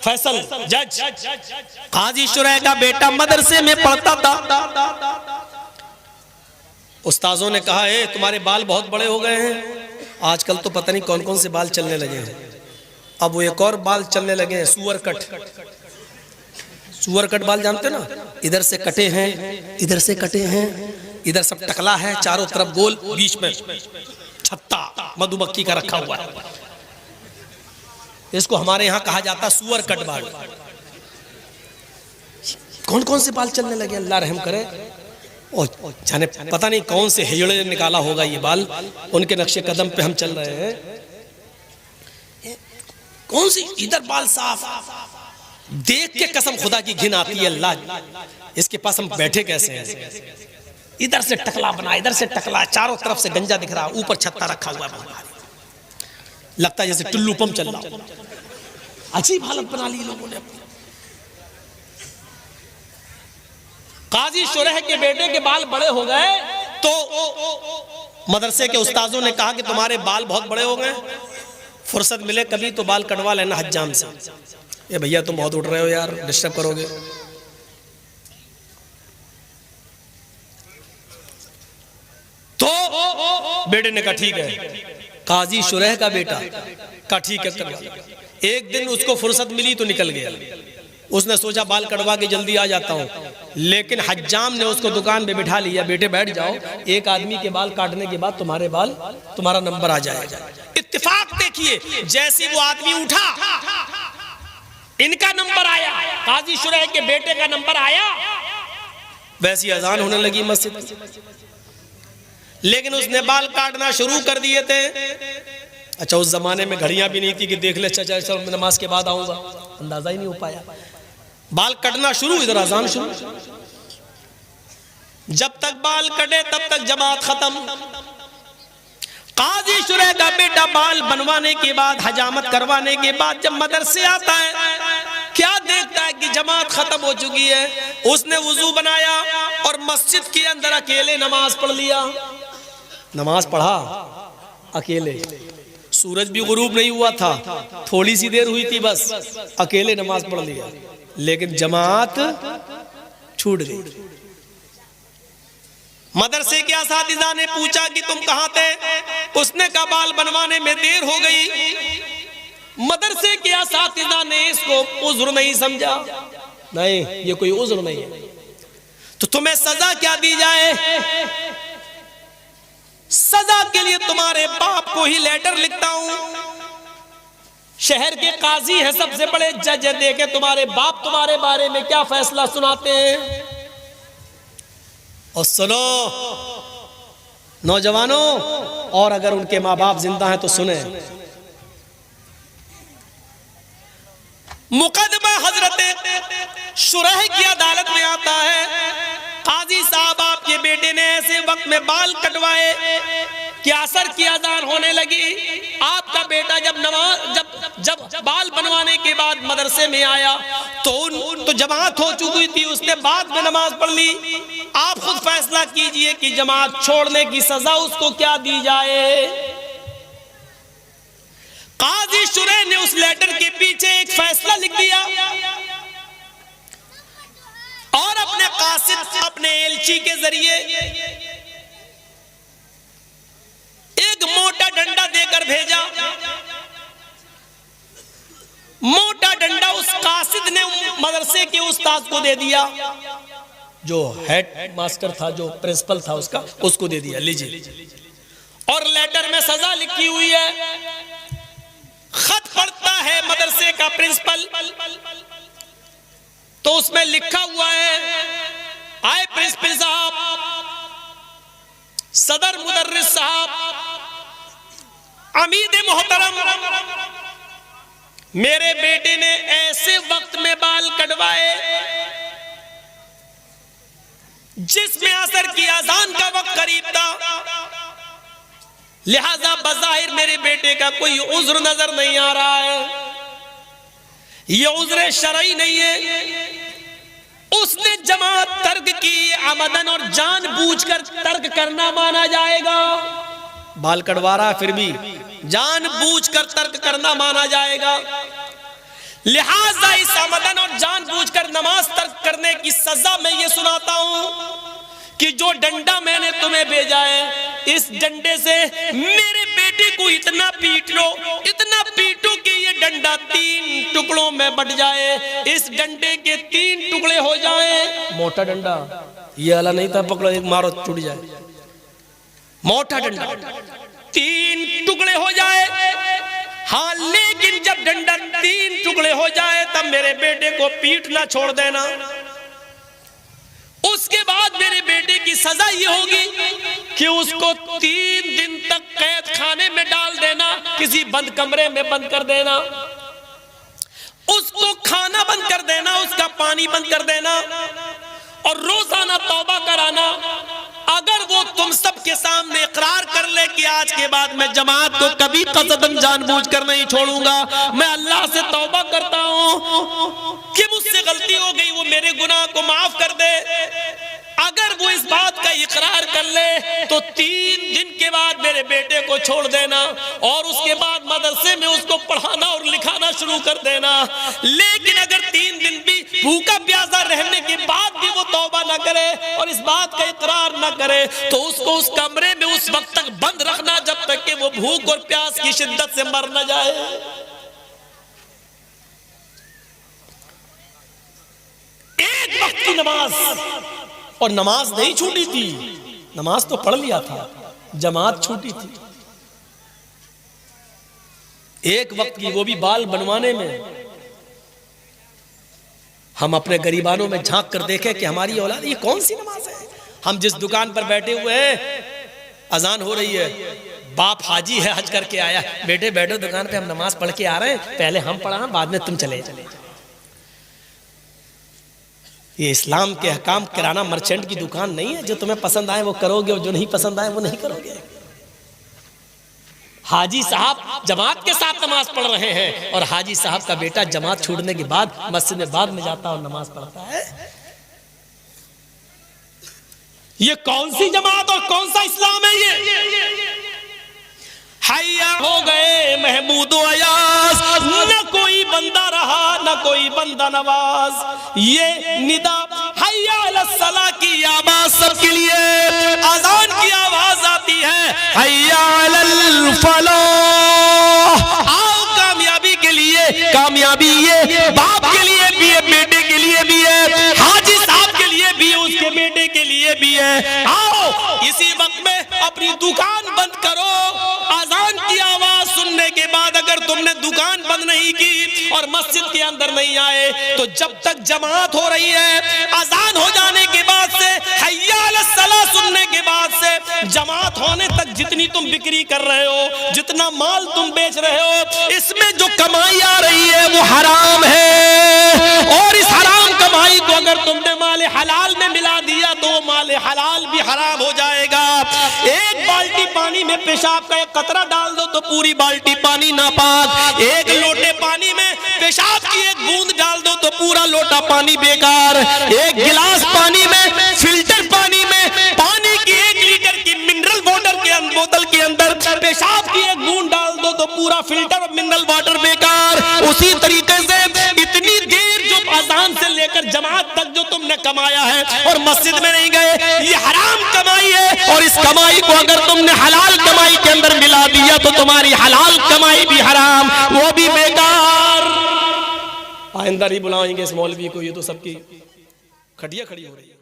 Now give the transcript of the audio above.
फैसल जज काजी शुरैह का बेटा मदरसे में पढ़ता था। उस्ताजों ने कहा है तुम्हारे बाल बहुत बड़े हो गए हैं, आजकल तो पता नहीं कौन कौन से बाल चलने लगे हैं। अब वो एक और बाल चलने लगे हैं, सुअर कट। सुअर कट बाल जानते ना, इधर से कटे हैं, इधर से कटे हैं, इधर सब टकला है, चारों तरफ गोल, बीच में छत्ता मधुमक्खी का रखा हुआ है। इसको हमारे यहाँ कहा जाता सुअर कट बाल। कौन कौन से बाल चलने लगे, अल्लाह रहम करे। और जाने पता नहीं कौन से हिजड़े ने निकाला होगा ये बाल, उनके नक्शे कदम पे हम चल रहे हैं। कौन सी इधर बाल साफ, देख के कसम खुदा की घिन आती है, अल्लाह इसके पास हम बैठे कैसे हैं। इधर से टकला बना, इधर से टकला, चारों तरफ से गंजा दिख रहा, ऊपर छत्ता रखा हुआ है, लगता है जैसे टुल्लू पंप चल रहा। अजीब हालत बना ली लोगों ने अपनी। काजी शुरैह के बेटे के बाल बड़े हो गए तो मदरसे के उस्ताजों ने कहा कि तुम्हारे बाल बहुत बड़े हो गए, फुर्सत मिले कभी तो बाल कटवा लेना हज्जाम से। ये भैया तुम बहुत उठ रहे हो यार, डिस्टर्ब करोगे। तो बेटे ने कहा ठीक है, काजी शुरैह का बेटा कहा ठीक है करवा। एक दिन उसको फुर्सत मिली तो निकल गया। उसने सोचा बाल कटवा के जल्दी आ जाता हूं, लेकिन हज्जाम ने उसको दुकान पे बिठा लिया, बेटे बैठ जाओ, एक आदमी के बाल काटने के बाद तुम्हारे बाल, तुम्हारा नंबर आ जाएगा। इत्तेफाक देखिए, जैसे वो आदमी उठा इनका नंबर आया, काजी शुरैह के बेटे का नंबर आया, वैसी अजान होने लगी मस्जिद। लेकिन उसने बाल काटना शुरू कर दिए थे। अच्छा उस जमाने में घड़ियां भी नहीं थी कि देख ले चाचा चल नमाज के बाद आऊंगा, अंदाजा ही नहीं हो पाया। बाल कटना शुरू, इधर अजान शुरू। जब तक बाल कटे तब तक जमात खत्म। काजी शुरैह का बेटा बाल बनवाने के बाद, हजामत करवाने के बाद जब मदरसे आता है, क्या देखता है कि जमात खत्म हो चुकी है। उसने वुजू बनाया और मस्जिद के अंदर अकेले नमाज पढ़ लिया। नमाज पढ़ा अकेले, सूरज भी गुरूब नहीं हुआ था, थोड़ी सी देर हुई थी बस, अकेले नमाज पढ़ लिया, लेकिन जमात छूट गई। मदरसे के असातिज़ा ने पूछा कि तुम कहां थे, उसने कहा बाल बनवाने में देर हो गई। मदरसे के असातिज़ा ने इसको उज़्र नहीं समझा, नहीं ये कोई उज़्र नहीं है, तो तुम्हें सजा क्या दी जाए। सजा के लिए तुम्हारे बाप को ही लेटर लिखता हूं, शहर के काजी है, सबसे बड़े जज है, देखे तुम्हारे बाप तुम्हारे बारे में क्या फैसला सुनाते हैं। और सुनो नौजवानों, और अगर उनके माँ बाप जिंदा हैं तो सुने। मुकदमा हजरत शुरैह की अदालत में आता है, काजी साहब आपके बेटे ने ऐसे वक्त में बाल कटवाए कि असर की अजान होने लगी। आपका बेटा जब बाल बनवाने के बाद मदरसे में आया तो जमात हो चुकी थी, उसने बाद में नमाज पढ़ ली। आप खुद फैसला कीजिए कि जमात छोड़ने की सजा उसको क्या दी जाए। काजी शुरैह ने उस लेटर के पीछे एक फैसला लिख दिया और अपने कासिद, अपने एलची के जरिए एक मोटा डंडा देकर भेजा। मोटा डंडा उस कासिद ने मदरसे के उस्ताद को दे दिया, जो हेड मास्टर था, जो प्रिंसिपल था उसका, उसको दे दिया, लीजिए। और लेटर में सजा लिखी हुई है। खत पढ़ता है मदरसे का प्रिंसिपल, तो उसमें लिखा हुआ है, आए प्रिंसिपल साहब, सदर मुदर्रिस साहब, अमीद मोहतरम, मेरे बेटे ने ऐसे वक्त में बाल कटवाए जिसमें असर की अजान का वक्त करीब था, लिहाजा बज़ाहिर मेरे बेटे का कोई उज़्र नजर नहीं आ रहा है, ये उज़्र शरई नहीं है। उसने जमात तर्क की, आमदन और जानबूझकर तर्क करना माना जाएगा। बाल कटवा रहा फिर भी जानबूझकर तर्क करना माना जाएगा। लिहाजा इस आमदन और जानबूझकर नमाज तर्क करने की सजा मैं ये सुनाता हूं कि जो डंडा मैंने तुम्हें भेजा है, इस डंडे से मेरे बेटे को इतना पीट लो, इतना पीटो कि ये डंडा 3 टुकड़ों में बट जाए, इस डंडे के 3 टुकड़े हो जाए। मोटा डंडा, ये वाला नहीं था पकड़ो एक मारो टूट जाए, मोटा डंडा 3 टुकड़े हो जाए। हाँ, लेकिन जब डंडा 3 टुकड़े हो जाए तब मेरे बेटे को पीटना छोड़ देना। उसके बाद मेरे बेटे की सजा ये होगी कि उसको 3 दिन तक कैद खाने में डाल देना, किसी बंद कमरे में बंद कर देना, उसको खाना बंद कर देना, उसका पानी बंद कर देना और रोजाना तौबा कराना। अगर वो तुम सब के सामने इकरार कर ले कि आज के बाद मैं जमात को कभी कसदन जानबूझकर नहीं छोड़ूंगा, मैं अल्लाह से तौबा करता हूं कि मुझसे गलती हो गई, वो मेरे गुनाह को माफ कर दे, अगर वो इस बात का इकरार कर ले तो 3 दिन के बाद मेरे बेटे को छोड़ देना और उसके बाद मदरसे में उसको पढ़ाना और लिखाना शुरू कर देना। लेकिन अगर 3 दिन भी भूखा प्यासा रहने के बाद भी वो तौबा ना करे और इस बात का इकरार ना करे तो उसको उस कमरे में उस वक्त तक बंद रखना जब तक कि वो भूख और प्यास की शिद्दत से मर न जाए। एक वक्त की नमाज, और नमाज नहीं छूटी थी, नमाज तो पढ़ लिया था, जमात छूटी थी एक वक्त की, वो भी बाल बनवाने में। हम अपने गरीबानों में झांक कर देखें कि हमारी औलाद, ये कौन सी नमाज है। हम जिस दुकान पर बैठे हुए हैं, अजान हो रही है, बाप हाजी है, हज करके आया, बेटे बैठो दुकान पे, हम नमाज पढ़ के आ रहे हैं, पहले हम पढ़ा बाद में तुम चले। ये इस्लाम के अहकाम किराना मर्चेंट की दुकान नहीं है, जो तुम्हें पसंद आए वो करोगे और जो नहीं पसंद आए वो नहीं करोगे। हाजी साहब जमात के साथ नमाज पढ़ रहे हैं और हाजी साहब का बेटा जमात छूटने के बाद मस्जिद में बाद में जाता और नमाज पढ़ता है। ये कौन सी जमात और कौन सा इस्लाम है ये? हैया हो गए महमूद अयास, न कोई बंदा रहा न कोई बंदा नवाज। ये निदा हैया अलस्सला की आवाज सबके लिए, अजान की आवाज आती है, हैया अलल फलाह, आओ कामयाबी के लिए। कामयाबी ये बाप के लिए भी है, बेटे के लिए भी है, हाजी साहब के लिए भी है, उसके बेटे के लिए भी है। आओ इसी वक्त में अपनी दुकान बंद करो। अजान की आवाज सुनने के बाद अगर तुमने दुकान बंद नहीं की और मस्जिद के अंदर नहीं आए तो जब तक जमात हो रही है, अजान हो जाने के बाद से, हैया अलस सलाह सुनने के बाद से, जमात होने तक जितनी तुम बिक्री कर रहे हो, जितना माल तुम बेच रहे हो, इसमें जो कमाई आ रही है वो हराम है। और इस हराम कमाई को अगर तुमने माल हलाल में मिला दिया तो वो माल हलाल भी हराम हो जाएगा। एक बाल्टी पानी में पेशाब का एक कतरा डाल दो तो पूरी बाल्टी पानी नापाक, एक लोटे पानी में पेशाब की एक बूंद डाल दो तो पूरा लोटा पानी बेकार, एक गिलास पानी में, फिल्टर पानी में, पानी की 1 लीटर की मिनरल वाटर के बोतल के अंदर पेशाब की एक बूंद डाल दो तो पूरा फिल्टर और मिनरल वाटर बेकार। उसी तरीके से इतनी देर जो अजान से लेकर जमात तक जो तुमने कमाया है और मस्जिद में नहीं गए, ये हराम कमाई है। और इस कमाई को अगर तुमने हलाल कमाई के अंदर मिला दिया तो तुम्हारी हलाल कमाई भी हराम, वो भी बेकार। आइंदा नहीं बुलाएंगे इस मौलवी को, ये तो सबकी खटिया खड़ी हो रही है।